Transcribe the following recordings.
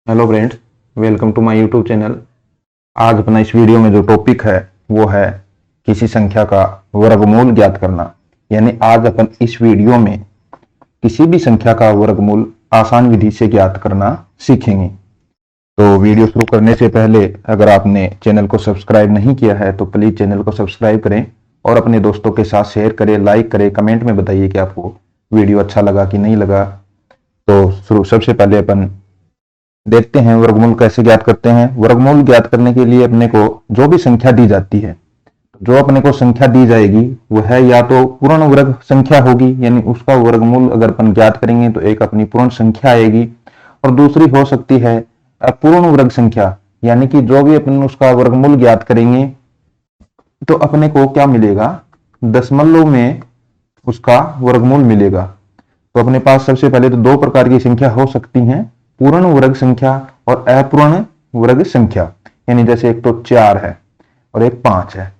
Hello friends, welcome to my YouTube channel. आज अपना इस वीडियो में जो टॉपिक है वो है किसी संख्या का वर्गमूल ज्ञात करना। यानी आज अपन इस वीडियो में किसी भी संख्या का वर्गमूल आसान विधि से ज्ञात करना सीखेंगे। तो वीडियो शुरू करने से पहले अगर आपने चैनल को सब्सक्राइब नहीं किया है तो प्लीज चैनल को सब्सक्राइब करें और अपने दोस्तों के साथ शेयर करें, लाइक करें, कमेंट में बताइए कि आपको वीडियो अच्छा लगा कि नहीं लगा। तो सबसे पहले अपन देखते हैं वर्गमूल कैसे ज्ञात करते हैं। वर्गमूल ज्ञात करने के लिए अपने को जो भी संख्या दी जाती है, जो अपने को संख्या दी जाएगी वह है या तो पूर्ण वर्ग संख्या होगी, यानी उसका वर्गमूल अगर अपन ज्ञात करेंगे तो एक अपनी पूर्ण संख्या आएगी, और दूसरी हो सकती है अपूर्ण वर्ग संख्या, यानी कि जो भी अपन उसका वर्गमूल ज्ञात करेंगे तो अपने को क्या मिलेगा, दशमलव में उसका वर्गमूल मिलेगा। तो अपने पास सबसे पहले तो दो प्रकार की संख्या हो सकती हैं, पूर्ण वर्ग संख्या और अपूर्ण वर्ग संख्या। यानी जैसे एक तो 4 है और एक 5 है।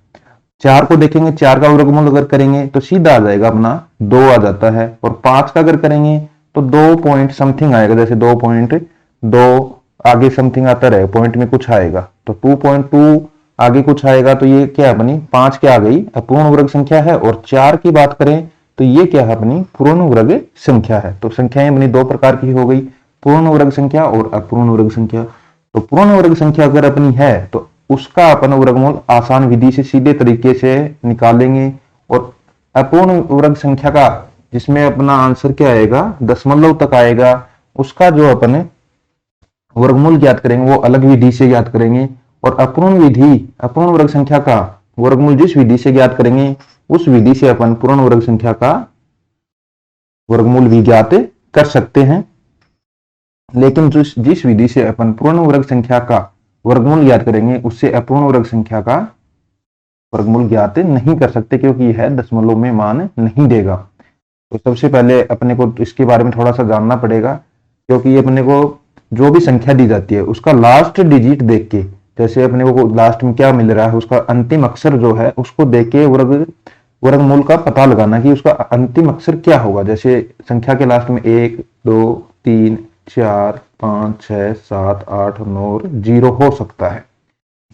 4 को देखेंगे, 4 का वर्गमूल अगर करेंगे तो सीधा आ जाएगा अपना 2 आ जाता है, और 5 का अगर करेंगे तो 2 पॉइंट समथिंग आएगा, जैसे 2.2 आगे समथिंग आता रहे, पॉइंट में कुछ आएगा तो 2.2 आगे कुछ आएगा। तो ये क्या अपनी 5 क्या आ गई, अपूर्ण वर्ग संख्या है। और 4 की बात करें तो ये क्या है, अपनी पूर्ण वर्ग संख्या है। तो संख्याएं अपनी दो प्रकार की हो गई, पूर्ण वर्ग संख्या और अपूर्ण वर्ग संख्या। तो पूर्ण वर्ग संख्या अगर अपनी है तो उसका अपन वर्गमूल आसान विधि से सीधे तरीके से निकालेंगे, और अपूर्ण वर्ग संख्या का जिसमें अपना आंसर क्या आएगा, दशमलव तक आएगा, उसका जो अपन वर्गमूल ज्ञात करेंगे वो अलग विधि से ज्ञात करेंगे। और अपूर्ण वर्ग संख्या का वर्गमूल जिस विधि से ज्ञात करेंगे उस विधि से अपन पूर्ण वर्ग संख्या का वर्गमूल भी ज्ञात कर सकते हैं। लेकिन जिस विधि से अपन पूर्ण वर्ग संख्या का वर्गमूल ज्ञात करेंगे उससे अपूर्ण वर्ग संख्या का वर्गमूल ज्ञात नहीं कर सकते, क्योंकि यह दशमलव में मान नहीं देगा। तो सबसे पहले अपने को इसके बारे में थोड़ा सा जानना पड़ेगा, क्योंकि अपने को जो भी संख्या दी जाती है उसका लास्ट डिजिट देख के, जैसे अपने को लास्ट में क्या मिल रहा है उसका अंतिम अक्षर जो है उसको देख के वर्गमूल का पता लगाना कि उसका अंतिम अक्षर क्या होगा। जैसे संख्या के लास्ट में 1, 2, 3, 4, 5, 6, 7, 8, 9 और 0 हो सकता है,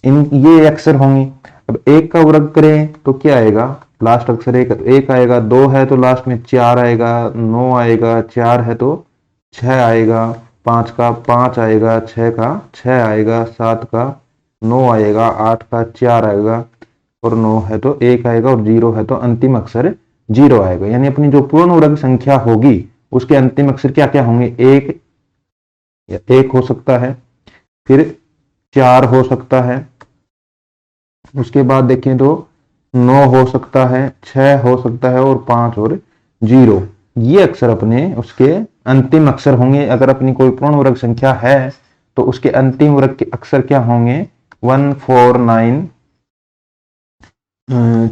ये अक्षर होंगे। अब 1 का वर्ग करें तो क्या आएगा, लास्ट अक्षर 1 आएगा, 2 है तो लास्ट में 4 आएगा, 9 आएगा, 4 है तो 6 आएगा, 5 का 5 आएगा, 6 का 6 आएगा, 7 का 9 आएगा, 8 का 4 आएगा, और 9 है तो 1 आएगा, और 0 है तो अंतिम अक्षर 0 आएगा। यानी अपनी जो पूर्ण वर्ग संख्या होगी उसके अंतिम अक्षर क्या क्या होंगे, 1 हो सकता है, फिर 4 हो सकता है, उसके बाद देखें तो 9 हो सकता है, 6 हो सकता है, और 5 और 0, ये अक्षर अपने उसके अंतिम अक्षर होंगे। अगर अपनी कोई पूर्ण वर्ग संख्या है तो उसके अंतिम वर्ग के अक्षर क्या होंगे, 1, 4, 9,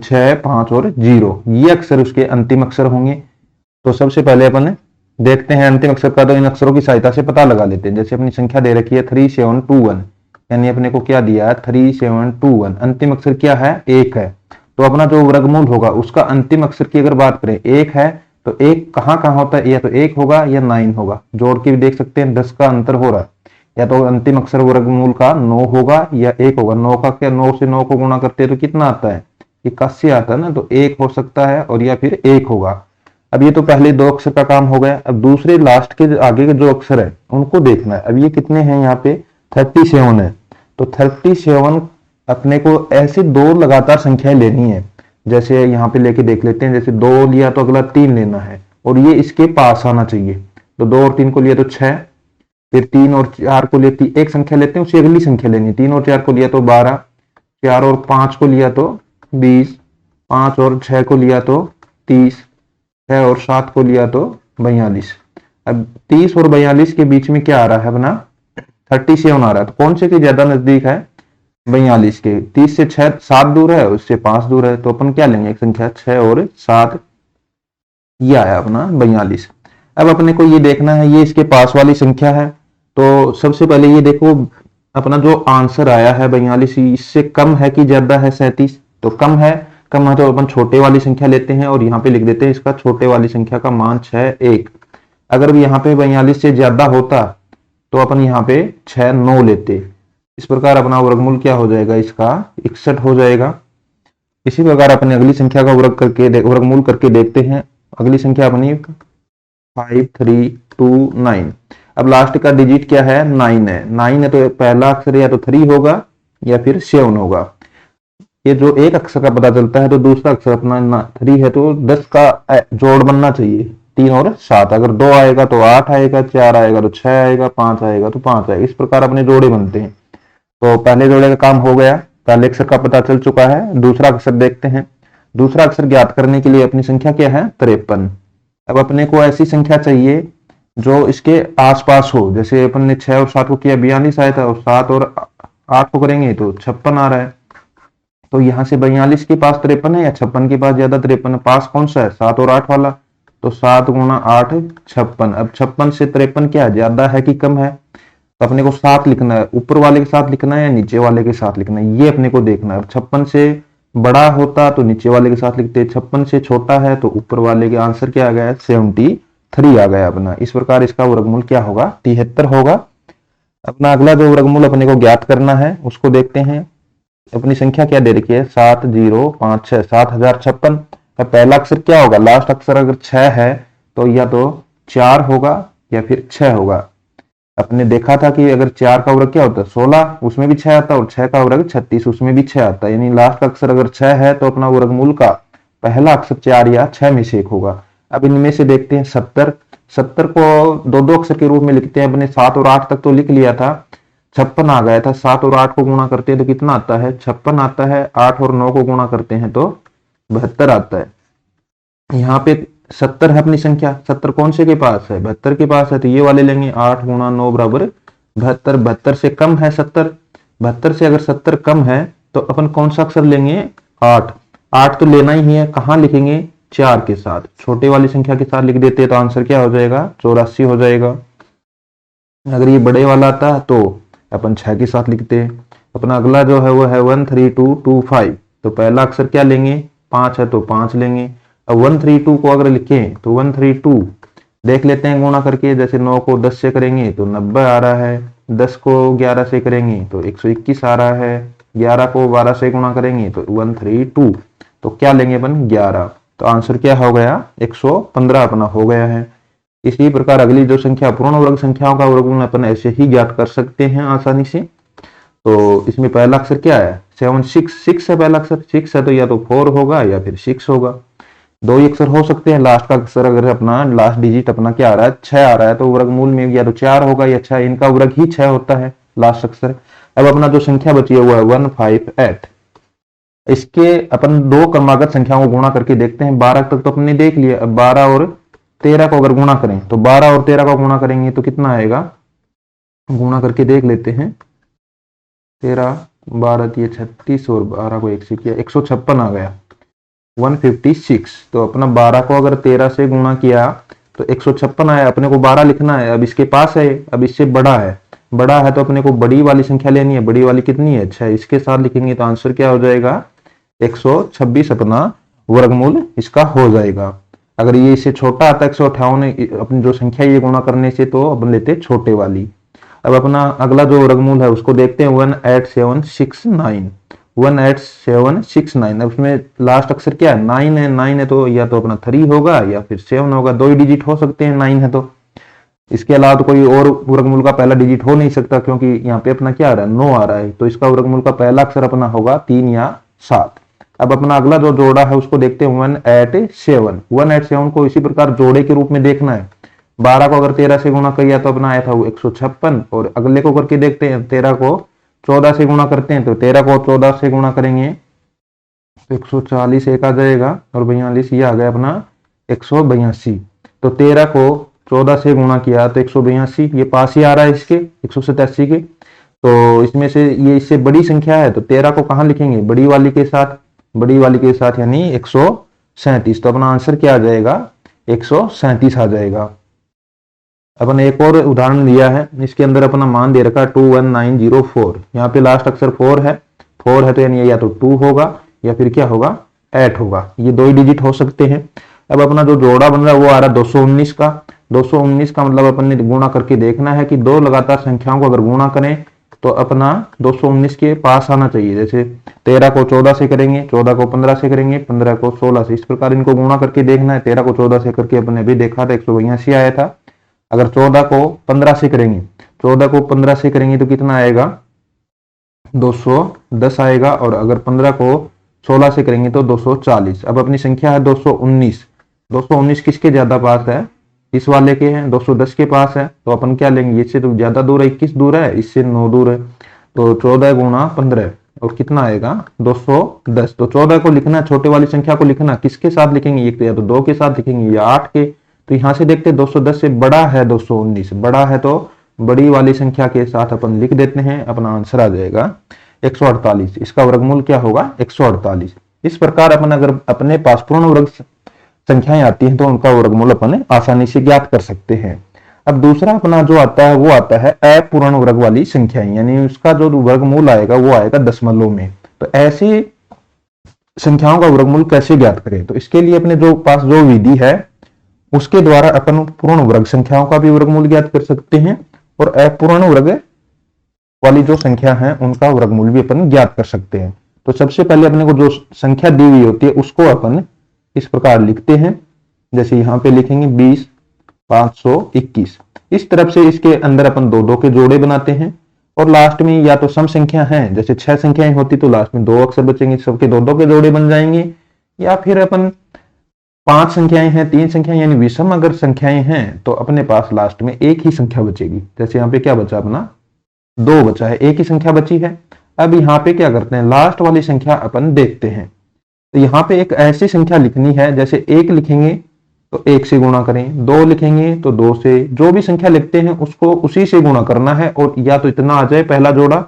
6, 5 और 0, ये अक्षर उसके अंतिम अक्षर होंगे। तो सबसे पहले अपन देखते हैं अंतिम अक्षर का, तो इन अक्षरों की सहायता से पता लगा लेते हैं। जैसे अपनी संख्या दे रखी है 3721, यानी अपने को क्या दिया है 3721, अंतिम अक्षर क्या है, 1 है। तो अपना जो वर्गमूल होगा उसका अंतिम अक्षर की अगर बात करें 1 है तो 1 कहाँ कहाँ होता है, या तो 1 होगा या 9 होगा, जोड़ के भी देख सकते हैं 10 का अंतर हो रहा है, या तो अंतिम अक्षर वर्गमूल का 9 होगा या 1 होगा। 9 का क्या, 9 से 9 को गुणा करते हैं तो कितना आता है, 81 आता है ना, तो 1 हो सकता है और या फिर 1 होगा। अब ये तो पहले दो अक्षर का काम हो गया। अब दूसरे लास्ट के आगे के जो अक्षर है उनको देखना है। अब ये कितने हैं, यहाँ पे 37 है, तो 37 अपने को ऐसे दो लगातार संख्याएं लेनी है। जैसे यहाँ पे लेके देख लेते हैं, जैसे 2 लिया तो अगला 3 लेना है, और ये इसके पास आना चाहिए। तो 2 और 3 को लिया तो 6, फिर 3 और 4 को लेती एक संख्या लेते हैं, उसकी अगली संख्या लेनी, 3 और 4 को लिया तो 12, 4 और 5 को लिया तो 20, 5 और 6 को लिया तो 30, 6 और 7 को लिया तो 42। अब 30 और 42 के बीच में क्या आ रहा है, अपना 37 आ रहा है। तो कौन से के ज्यादा नजदीक है, 42 के। 30 से 7 दूर है, उससे 5 दूर है, तो अपन क्या लेंगे, एक संख्या 6 और 7, ये आया अपना 42। अब अपने को ये देखना है ये इसके पास वाली संख्या है। तो सबसे पहले ये देखो अपना जो आंसर आया है 42, इससे कम है कि ज्यादा है 37, तो कम है तो अपन छोटे वाली संख्या लेते हैं और यहाँ पे लिख देते हैं इसका छोटे वाली संख्या का मान 6, 1। अगर भी यहाँ पे 42 से ज्यादा होता तो अपन यहाँ पे 6 9 लेते। इस प्रकार अपना वर्गमूल क्या हो जाएगा, इसका 61 हो जाएगा। इसी प्रकार अपने अगली संख्या का वर्गमूल करके देखते हैं। अगली संख्या अपनी 5329। अब लास्ट का डिजिट क्या है, 9 है। 9 है तो पहला अक्षर या तो 3 होगा या फिर 7 होगा। ये जो एक अक्षर का पता चलता है तो दूसरा अक्षर अपना 3 है तो 10 का जोड़ बनना चाहिए, 3 और 7। अगर 2 आएगा तो 8 आएगा, 4 आएगा तो 6 आएगा, 5 आएगा तो 5 आएगा। इस प्रकार अपने जोड़े बनते हैं। तो पहले जोड़े का काम हो गया, पहले अक्षर का पता चल चुका है। दूसरा अक्षर देखते हैं। दूसरा अक्षर ज्ञात करने के लिए अपनी संख्या क्या है, 53। अब अपने को ऐसी संख्या चाहिए जो इसके आसपास हो। जैसे अपन ने 6 और 7 को किया 42 आया था, और 7 और 8 को करेंगे तो 56 आ रहा है। तो यहाँ से 42 के पास 53 है या 56 के पास ज्यादा 53 है, पास कौन सा है, 7 और 8 वाला। तो 7 गुना 8 56। अब 56 से 53 क्या ज्यादा है कि कम है, तो अपने को 7 लिखना है। ऊपर वाले के साथ लिखना है या नीचे वाले के साथ लिखना है, ये अपने को देखना है। 56 से बड़ा होता तो नीचे वाले के साथ लिखते, 56 से छोटा है तो ऊपर वाले के। आंसर क्या आ गया, 73 आ गया अपना। इस प्रकार इसका वर्गमूल क्या होगा, 73 होगा। अपना अगला जो वर्गमूल अपने को ज्ञात करना है उसको देखते हैं। अपनी संख्या क्या दे रखी है, 7056, 7056। पहला अक्षर क्या होगा, लास्ट अक्षर अगर 6 है तो या तो 4 होगा या फिर 6 होगा। अपने देखा था कि अगर 4 का वर्ग क्या होता है 16, उसमें भी 6 आता है, और 6 का वर्ग 36, उसमें भी 6 आता है। यानी लास्ट अक्षर अगर 6 है तो अपना वर्गमूल का पहला अक्षर 4 या 6 में से एक होगा। अब इनमें से देखते हैं 70। 70 को दो दो अक्षर के रूप में लिखते हैं। अपने 7 और 8 तक तो लिख लिया था, 56 आ गया था। 7 और 8 को गुणा करते हैं तो कितना आता है, 56 आता है। 8 और 9 को गुणा करते हैं तो 72 आता है। यहाँ पे 70 है अपनी संख्या, 70 कौन से के पास है, 72 के पास है। तो ये वाले लेंगे, 8 गुणा 9 बराबर 72। 72 से कम है 70। 72 से अगर 70 कम है तो अपन कौन सा अक्षर लेंगे, 8। 8 तो लेना ही है, कहाँ लिखेंगे, 4 के साथ, छोटे वाली संख्या के साथ लिख देते हैं तो आंसर क्या हो जाएगा, 84 हो जाएगा। अगर ये बड़े वाला आता तो अपन 6 के साथ लिखते हैं। अपना अगला जो है वो है 13225। तो पहला अक्षर क्या लेंगे, 5 है तो 5 लेंगे। अब 132 को अगर लिखें तो 132 देख लेते हैं गुणा करके। जैसे 9 को 10 से करेंगे तो 90 आ रहा है, 10 को 11 से करेंगे तो 121 आ रहा है, 11 को 12 से गुणा करेंगे तो 132। तो क्या लेंगे अपन, 11। तो आंसर क्या हो गया, 115 अपना हो गया है। इसी प्रकार अगली जो संख्या पूर्ण वर्ग संख्याओं का वर्गमूल अपन ऐसे ही ज्ञात कर सकते हैं आसानी से। तो इसमें पहला अक्षर क्या है, 6 है पहला अक्षर, 6 है तो या तो 4 होगा या फिर 6 होगा। दो ही अक्षर हो सकते हैं। लास्ट का अक्षर अगर अपना लास्ट डिजिट अपना क्या आ रहा है, 6 आ रहा है, तो वर्गमूल में या तो 4 होगा या 6, इनका वर्ग ही 6 होता है लास्ट अक्षर। अब अपना जो संख्या बची है वो है 158। इसके अपन दो क्रमागत संख्याओं को गुणा करके देखते हैं। 12 तक तो अपने देख लिया। अब 12 और 13 को अगर गुणा करें तो 12 और 13 को गुणा करेंगे तो कितना आएगा, गुणा करके देख लेते हैं। 13 12 ये 36 और 12 को 1 से किया, 156 आ गया, 156। तो अपना 12 को अगर 13 से गुणा किया तो 156 आया। अपने को 12 लिखना है, अब इसके पास है, अब इससे बड़ा है। बड़ा है तो अपने को बड़ी वाली संख्या लेनी है। बड़ी वाली कितनी है, 6, इसके साथ लिखेंगे तो आंसर क्या हो जाएगा, 126 अपना वर्गमूल इसका हो जाएगा। अगर ये इससे छोटा आता है 158 अपनी जो संख्या ये गुणा करने से, तो अपन लेते छोटे वाली। अब अपना अगला जो वर्गमूल है उसको देखते हैं, 18769। 18769। अब उसमें लास्ट अक्षर क्या है, 9 है। 9 है तो या तो अपना 3 होगा या फिर 7 होगा। दो ही डिजिट हो सकते हैं 9 है तो। इसके अलावा तो कोई और वर्गमूल का पहला डिजिट हो नहीं सकता, क्योंकि यहाँ पे अपना क्या आ रहा है, 9 आ रहा है। तो इसका वर्गमूल का पहला अक्षर अपना होगा 3 या 7। अब अपना अगला जो जोड़ा है उसको देखते हैं, 187। 187 को इसी प्रकार जोड़े के रूप में देखना है। 12 को अगर 13 से गुणा किया तो अपना आया था वो 156। और अगले को करके देखते हैं, 13 को 14 से गुणा करते हैं तो 13 को 14 से गुणा करेंगे तो 140 एक आ जाएगा, और 42 ये आ गया अपना 182। तो 13 को 14 से गुणा किया तो 182, ये पास ही आ रहा है इसके 187 के। तो इसमें से ये इससे बड़ी संख्या है तो 13 को कहाँ लिखेंगे, बड़ी वाली के साथ, बड़ी वाली के साथ यानी 137। तो अपना आंसर क्या आ जाएगा, 137 आ जाएगा। अपन एक और उदाहरण लिया है, इसके अंदर अपना मान दे रखा है 21904। यहाँ पे लास्ट अक्षर 4 है। 4 है तो यानी या तो 2 होगा या फिर क्या होगा, 8 होगा। ये दो ही डिजिट हो सकते हैं। अब अपना जो जोड़ा बन रहा है वो आ रहा है 219 का। 219 का मतलब अपन ने गुणा करके देखना है कि दो लगातार संख्याओं को अगर गुणा करें तो अपना 219 के पास आना चाहिए। जैसे 13 को 14 से करेंगे, 14 को 15 से करेंगे, 15 को 16 से, इस प्रकार इनको गुणा करके देखना है। 13 को 14 से करके अपने अभी देखा था 182 आया था। अगर 14 को 15 से करेंगे, 14 को 15 से करेंगे तो कितना आएगा, 210 आएगा। और अगर 15 को 16 से करेंगे तो 240। अब अपनी संख्या है 219। 219 किसके ज्यादा पास है, इस वाले के हैं, 210 के पास है। तो अपन क्या लेंगे, इससे तो ज्यादा दूर है, 21 दूर है, इससे 9 दूर है। तो 14 गुणा 15 और कितना आएगा, 210। तो 14 को लिखना, छोटे वाली संख्या को लिखना, किसके साथ लिखेंगे, एक या तो 2 के साथ लिखेंगे या 8 के। तो यहां से देखते 210 से बड़ा है 219, बड़ा है तो बड़ी वाली संख्या के साथ अपन लिख देते हैं। अपना आंसर आ जाएगा 148। इसका वर्गमूल क्या होगा, 148। इस प्रकार अपन अगर अपने पास पूर्ण वर्ग संख्याएं आती हैं तो उनका वर्गमूल अपन आसानी से ज्ञात कर सकते हैं। अब दूसरा अपना जो आता है वो आता है अपूर्ण वर्ग वाली संख्याएं, यानी उसका जो वर्गमूल आएगा वो आएगा दशमलव में। तो ऐसी संख्याओं का वर्गमूल कैसे ज्ञात करें, तो इसके लिए अपने जो पास जो विधि है उसके द्वारा अपन पूर्ण वर्ग संख्याओं का भी वर्गमूल ज्ञात कर सकते हैं और अपूर्ण वर्ग वाली जो संख्या है उनका वर्गमूल भी अपन ज्ञात कर सकते हैं। तो सबसे पहले अपने को जो संख्या दी हुई होती है उसको अपन इस प्रकार लिखते हैं। जैसे यहां पे लिखेंगे 20 521। इस तरफ से इसके अंदर अपन दो दो के जोड़े बनाते हैं और लास्ट में या तो सम संख्या है, जैसे 6 संख्याएं होती तो लास्ट में 2 अक्षर बचेंगे, सबके दो दो के जोड़े बन जाएंगे। या फिर अपन 5 संख्याएं हैं, 3 संख्याएं यानी विषम अगर संख्याएं हैं तो अपने पास लास्ट में एक ही संख्या बचेगी। जैसे यहाँ पे क्या बचा, अपना 2 बचा है, एक ही संख्या बची है। अब यहाँ पे क्या करते हैं, लास्ट वाली संख्या अपन देखते हैं। तो यहाँ पे एक ऐसी संख्या लिखनी है, जैसे 1 लिखेंगे तो 1 से गुणा करें, 2 लिखेंगे तो 2 से, जो भी संख्या लिखते हैं उसको उसी से गुणा करना है। और या तो इतना आ जाए पहला जोड़ा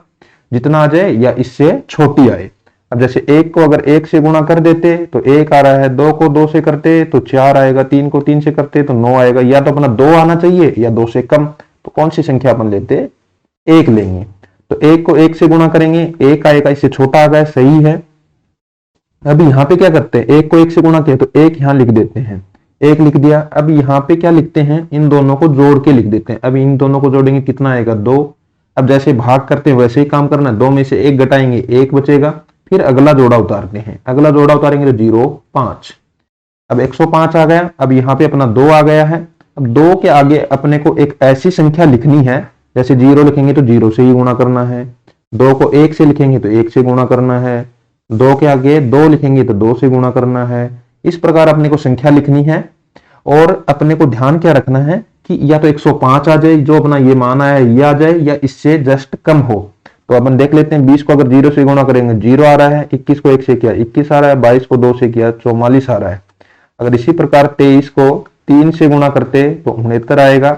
जितना आ जाए या इससे छोटी आए। अब जैसे 1 को अगर 1 से गुणा कर देते तो 1 आ रहा है, 2 को 2 से करते तो 4 आएगा, 3 को 3 से करते तो 9 आएगा। या तो अपना 2 आना चाहिए या 2 से कम, तो कौन सी संख्या अपन लेते, 1 लेंगे। तो 1 को 1 से गुणा करेंगे, 1 आएगा, इससे छोटा आ गया, सही है। अब यहाँ पे क्या करते हैं, 1 को 1 से गुणा किया तो 1 यहाँ लिख देते हैं, 1 लिख दिया। अब यहाँ पे क्या लिखते हैं, इन दोनों को जोड़ के लिख देते हैं। अब इन दोनों को जोड़ेंगे कितना आएगा, 2। अब जैसे भाग करते हैं वैसे ही काम करना, 2 में से 1 घटाएंगे 1 बचेगा। फिर अगला जोड़ा उतारते हैं, अगला जोड़ा उतारेंगे तो 0 5। अब 105 आ गया। अब यहाँ पे अपना 2 आ गया है। अब 2 के आगे अपने को एक ऐसी संख्या लिखनी है, जैसे 0 लिखेंगे तो 0 से ही गुणा करना है, 2 को 1 से लिखेंगे तो 1 से गुणा करना है, 2 के आगे 2 लिखेंगे तो 2 से गुणा करना है। इस प्रकार अपने को संख्या लिखनी है। और अपने को ध्यान क्या रखना है कि या तो 105 आ जाए, जो अपना ये मान आया ये आ जाए, या इससे जस्ट कम हो। तो अपन देख लेते हैं, 20 को अगर 0 से गुणा करेंगे 0 आ रहा है, 21 को 1 से किया 21 आ रहा है, 22 को 2 से किया 44 आ रहा है। अगर इसी प्रकार 23 को 3 से गुणा करते तो 69 आएगा।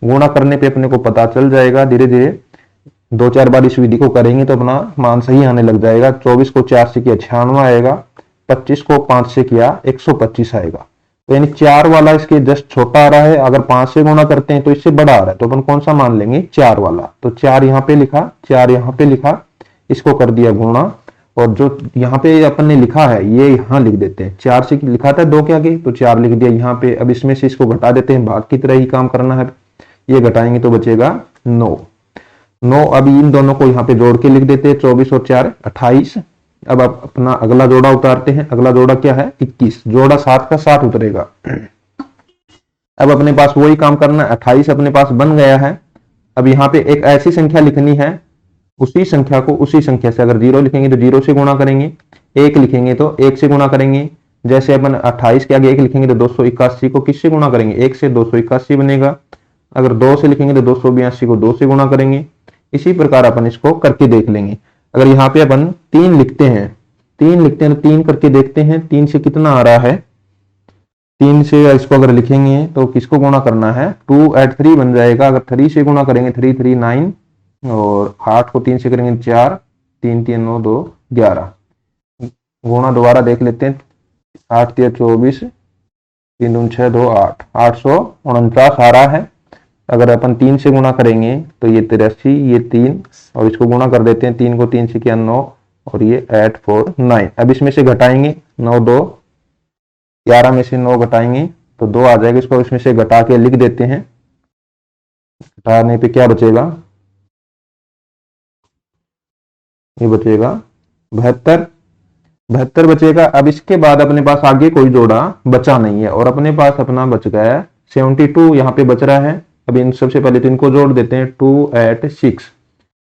गुणा करने पे अपने को पता चल जाएगा, धीरे धीरे 2-4 बार इस विधि को करेंगे तो अपना मान सही आने लग जाएगा। 24 को 4 से किया 96 आएगा, 25 को 5 से किया 125 आएगा। तो यानी 4 वाला इसके जस्ट छोटा आ रहा है, अगर 5 से गुणा करते हैं तो इससे बड़ा आ रहा है, तो अपन कौन सा मान लेंगे, 4 वाला। तो 4 यहाँ पे लिखा, 4 यहाँ पे लिखा, इसको कर दिया गुणा। और जो यहाँ पे अपन ने लिखा है ये यहाँ लिख देते हैं, 4 से लिखा था 2 के आगे तो 4 लिख दिया यहाँ पे। अब इसमें से इसको घटा देते हैं, भाग की तरह ही काम करना है। ये घटाएंगे तो बचेगा 9। अब इन दोनों को यहाँ पे जोड़ के लिख देते हैं, 24 और 4 28। अब आप अपना अगला जोड़ा उतारते हैं। अगला जोड़ा क्या है, 21। जोड़ा 7 का 7 उतरेगा। अब अपने पास वही काम करना है, 28 अपने पास बन गया है। अब यहाँ पे एक ऐसी संख्या लिखनी है, उसी संख्या को उसी संख्या से, अगर 0 लिखेंगे तो 0 से गुणा करेंगे, 1 लिखेंगे तो 1 से गुणा करेंगे। जैसे अपन 28 के आगे 1 लिखेंगे तो 281 को किससे गुणा करेंगे, 1 से, 281 बनेगा। अगर 2 से लिखेंगे तो 282 को 2 से गुणा करेंगे। इसी प्रकार अपन इसको करके देख लेंगे। अगर यहाँ पे अपन 3 लिखते हैं, 3 लिखते हैं तो 3 करके देखते हैं, 3 से कितना आ रहा है, 3 से इसको अगर लिखेंगे तो किसको गुणा करना है, 2 8 3 बन जाएगा। अगर 3 से गुणा करेंगे 3 3 9, और 8 को 3 से करेंगे 4, 3 3 9 2 11। गुणा दोबारा देख लेते हैं, 8 3 24, 3 2 6 2 8, 849 आ रहा है। अगर अपन 3 से गुणा करेंगे तो ये 83, ये 3, और इसको गुणा कर देते हैं, 3 को 3 से किया 9, और ये 8 4 9। अब इसमें से घटाएंगे, 9 2 11 में से 9 घटाएंगे तो 2 आ जाएगा। इसको इसमें से घटा के लिख देते हैं। घटाने पे क्या बचेगा, ये बचेगा 72 बचेगा। अब इसके बाद अपने पास आगे कोई जोड़ा बचा नहीं है और अपने पास अपना बच गया है 72 यहाँ पे बच रहा है। अब इन सबसे पहले तो इनको जोड़ देते हैं 2 8 6।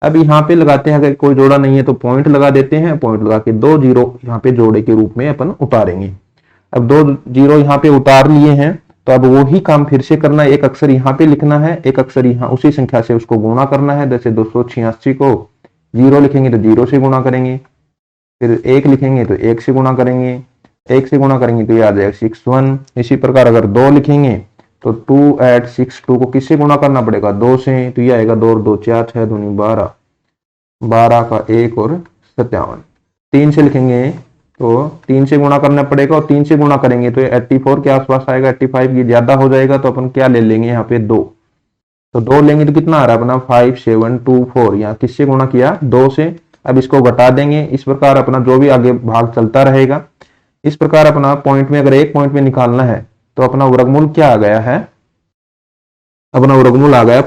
अब यहाँ पे लगाते हैं, अगर कोई जोड़ा नहीं है तो पॉइंट लगा देते हैं। पॉइंट लगा के 2 जीरो यहाँ पे जोड़े के रूप में अपन उतारेंगे। अब 2 जीरो यहाँ पे उतार लिए हैं तो अब वो ही काम फिर से करना है। एक अक्षर यहाँ पे लिखना है, एक अक्षर यहाँ उसी संख्या से उसको गुणा करना है। जैसे 286 को 0 लिखेंगे तो 0 से गुणा करेंगे, फिर 1 लिखेंगे तो 1 से गुणा करेंगे, 1 से गुणा करेंगे तो ये आ जाएगा 61। इसी प्रकार अगर 2 लिखेंगे तो 2 8 6 2 को किससे गुणा करना पड़ेगा, 2 से, तो ये आएगा 2 2 4 6 दूनी 12, 12 का 1 और 57। 3 से लिखेंगे तो 3 से गुणा करना पड़ेगा और 3 से गुणा करेंगे तो 84 के आसपास आएगा। 85 ये ज्यादा हो जाएगा तो अपन क्या ले लेंगे यहाँ पे 2, तो 2 लेंगे तो कितना आ रहा है अपना 5724। यहाँ किससे गुणा किया, 2 से। अब इसको घटा देंगे। इस प्रकार अपना जो भी आगे भाग चलता रहेगा। इस प्रकार अपना पॉइंट में, अगर एक पॉइंट में निकालना है तो अपना वर्गमूल क्या आ गया है, अपना वर्गमूल आ गया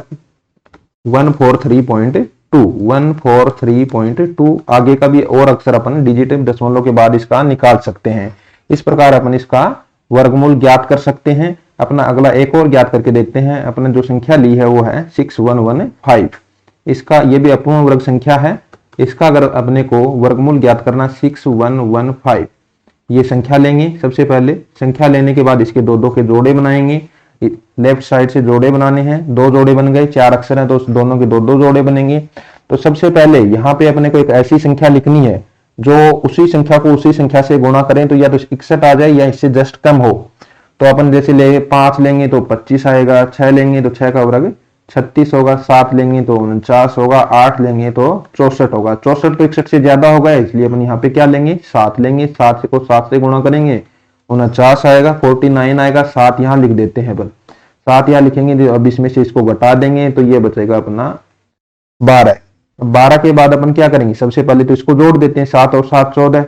143.2। 143.2। आगे का भी और अक्षर अपन डिजिट दशमलव के बाद इसका निकाल सकते हैं। इस प्रकार अपन इसका वर्गमूल ज्ञात कर सकते हैं। अपना अगला एक और ज्ञात करके देखते हैं। अपने जो संख्या ली है वो है 6115। इसका ये भी अपूर्ण वर्ग संख्या है। इसका अगर अपने को वर्गमूल ज्ञात करना 6115, ये संख्या लेंगे। सबसे पहले संख्या लेने के बाद इसके 2 के जोड़े बनाएंगे। लेफ्ट साइड से जोड़े बनाने हैं। 2 जोड़े बन गए, 4 अक्षर हैं तो दोनों के 2 जोड़े बनेंगे। तो सबसे पहले यहाँ पे अपने को एक ऐसी संख्या लिखनी है जो उसी संख्या को उसी संख्या से गुणा करें तो या तो 61 आ जाए या इससे जस्ट कम हो। तो अपन जैसे ले 5 लेंगे तो 25 आएगा, 6 लेंगे तो 6 का वर्ग 36 होगा, 7 लेंगे तो 49 होगा, 8 लेंगे तो 64 होगा। 64 तो 61 से ज्यादा होगा, इसलिए अपन यहाँ पे क्या लेंगे, 7 लेंगे। 7 को 7 से गुणा करेंगे 49 आएगा, 49 आएगा। 7 यहाँ लिख देते हैं, बल 7 यहाँ लिखेंगे। अब इसमें से इसको घटा देंगे तो ये बचेगा अपना 12। 12 के बाद अपन क्या करेंगे, सबसे पहले तो इसको जोड़ देते हैं। 7 और 7 14।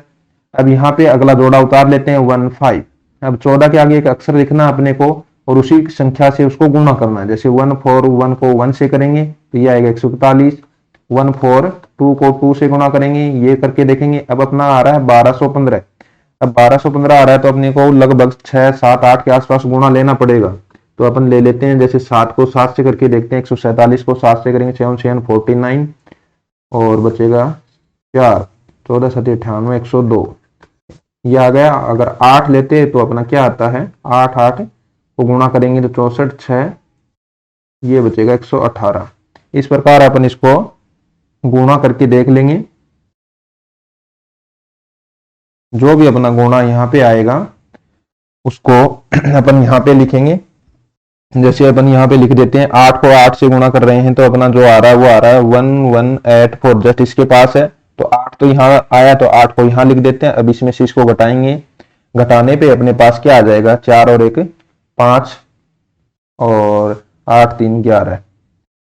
अब यहाँ पे अगला जोड़ा उतार लेते हैं 15। अब 14 के आगे एक अक्षर लिखना अपने को और उसी संख्या से उसको गुणा करना है। जैसे 141 को 1 से करेंगे तो ये आएगा 141। 142 को 2 से गुणा करेंगे, ये करके देखेंगे। अब अपना आ रहा है 1215। अब 1215 आ रहा है तो अपने को लगभग 6 7 8 के आसपास गुणा लेना पड़ेगा। तो अपन ले लेते हैं। जैसे 7 को 7 से करके देखते हैं। 147 को 7 से करेंगे 7 7 49 और बचेगा 4 14 7 98 102, ये आ गया। अगर 8 लेते तो अपना क्या आता है, 8 8 को गुणा करेंगे तो 64 6, ये बचेगा 118। इस प्रकार अपन इसको गुणा करके देख लेंगे। जो भी अपना गुणा यहाँ पे आएगा उसको अपन यहाँ पे लिखेंगे। जैसे अपन यहाँ पे लिख देते हैं 8 को 8 से गुणा कर रहे हैं तो अपना जो आ रहा है वो आ रहा है 1184, जस्ट इसके पास है। तो 8 तो यहाँ आया तो 8 को यहाँ लिख देते हैं। अब इसमें से इसको घटाएंगे। घटाने पे अपने पास क्या आ जाएगा, 4 और 1 5 और 8 3 11।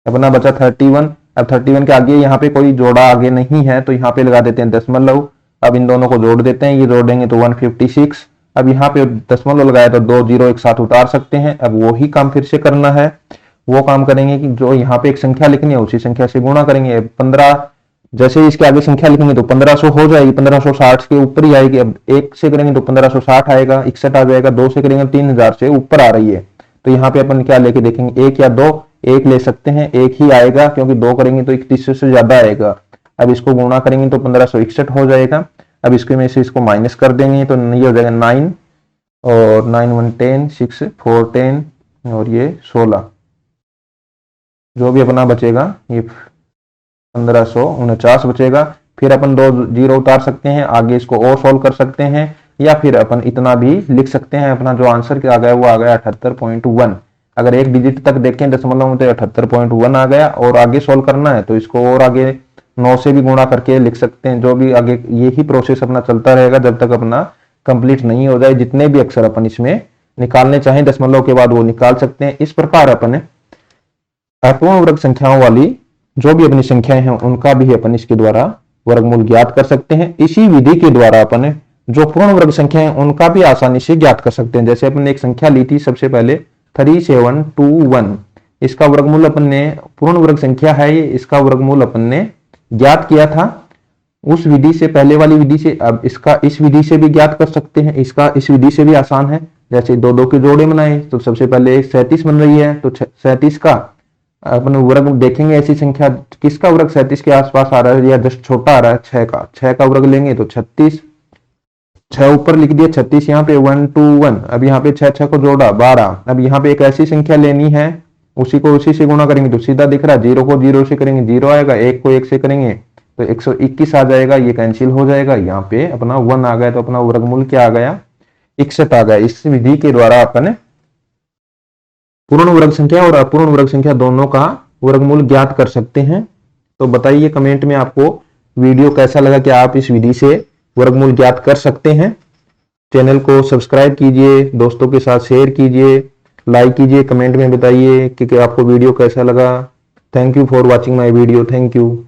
अपना बचा 31। अब 31 के आगे यहाँ पे कोई जोड़ा आगे नहीं है तो यहाँ पे लगा देते हैं दशमलव। अब इन दोनों को जोड़ देते हैं, ये जोड़ देंगे तो 156। अब यहाँ पे दशमलव लगाया तो 2 0 एक साथ उतार सकते हैं। अब वो ही काम फिर से करना है। वो काम करेंगे कि जो यहाँ पे एक संख्या लिखनी है उसी संख्या से गुणा करेंगे। 15 जैसे इसके आगे संख्या लिखेंगे तो 1500 हो जाएगी, 1560 के ऊपर ही आएगी। अब 1 से करेंगे तो 1560 आएगा, 61 आ जाएगा। 2 से करेंगे 3000 से ऊपर आ रही है। तो यहाँ पे अपन क्या लेके देखेंगे, 1 या 2, 1 ले सकते हैं, 1 ही आएगा क्योंकि 2 करेंगे तो 3100 से ज्यादा आएगा। अब इसको गुणा करेंगे तो 1561 हो जाएगा। अब इसके में से इसको माइनस कर देंगे तो ये हो जाएगा 9 और 9 1 10 6 4 10 और ये 16। जो भी अपना बचेगा ये 1549 बचेगा। फिर अपन 2 0 उतार सकते हैं, आगे इसको और सोल्व कर सकते हैं या फिर अपन इतना भी लिख सकते हैं। अपना जो आंसर आ गया वो आ गया 78.1। अगर एक डिजिट तक देखें दशमलव में तो 78.1 आ गया। और आगे सोल्व करना है तो इसको और आगे 9 से भी गुणा करके लिख सकते हैं। जो भी आगे यही प्रोसेस अपना चलता रहेगा जब तक अपना कंप्लीट नहीं हो जाए। जितने भी अक्षर अपन इसमें निकालने चाहें दशमलव के बाद वो निकाल सकते हैं। इस प्रकार अपन अपूर्ण वर्ग संख्याओं वाली जो भी अपनी संख्याएं हैं उनका भी अपन इसके द्वारा वर्गमूल ज्ञात कर सकते हैं। इसी विधि के द्वारा अपन जो पूर्ण वर्ग संख्या है उनका भी आसानी से ज्ञात कर सकते हैं। जैसे अपन ने एक संख्या ली थी सबसे पहले 3721, इसका वर्गमूल अपन ने, पूर्ण वर्ग संख्या है ये, इसका वर्गमूल अपन ने ज्ञात किया था उस विधि से, पहले वाली विधि से। अब इसका इस विधि से भी ज्ञात कर सकते हैं, इसका इस विधि से भी आसान है। जैसे दो दो के जोड़े बनाए तो सबसे पहले 37 बन रही है, तो 37 का अपन वर्ग देखेंगे, ऐसी संख्या किसका वर्ग 37 के आसपास आ रहा है या जस्ट छोटा आ रहा है, 6 का वर्ग लेंगे तो 36, 6 ऊपर लिख दिया, 36 यहाँ पे 121, अब यहाँ पे 6 को जोड़ा 12। अब यहाँ पे एक ऐसी संख्या लेनी है, उसी को उसी से गुणा करेंगे तो सीधा दिख रहा है, 0 को 0 से करेंगे 0 आएगा, 1 को 1 से करेंगे तो 121 आ जाएगा, ये कैंसिल हो जाएगा। यहाँ पे अपना 1 आ गया, तो अपना वर्गमूल क्या आ गया, 61 आ गया। इस विधि के द्वारा अपन पूर्ण वर्ग संख्या और अपूर्ण वर्ग संख्या दोनों का वर्गमूल ज्ञात कर सकते हैं। तो बताइए कमेंट में आपको वीडियो कैसा लगा, कि आप इस विधि से वर्गमूल ज्ञात कर सकते हैं। चैनल को सब्सक्राइब कीजिए, दोस्तों के साथ शेयर कीजिए, लाइक कीजिए, कमेंट में बताइए कि आपको वीडियो कैसा लगा। Thank you for watching my video. Thank you.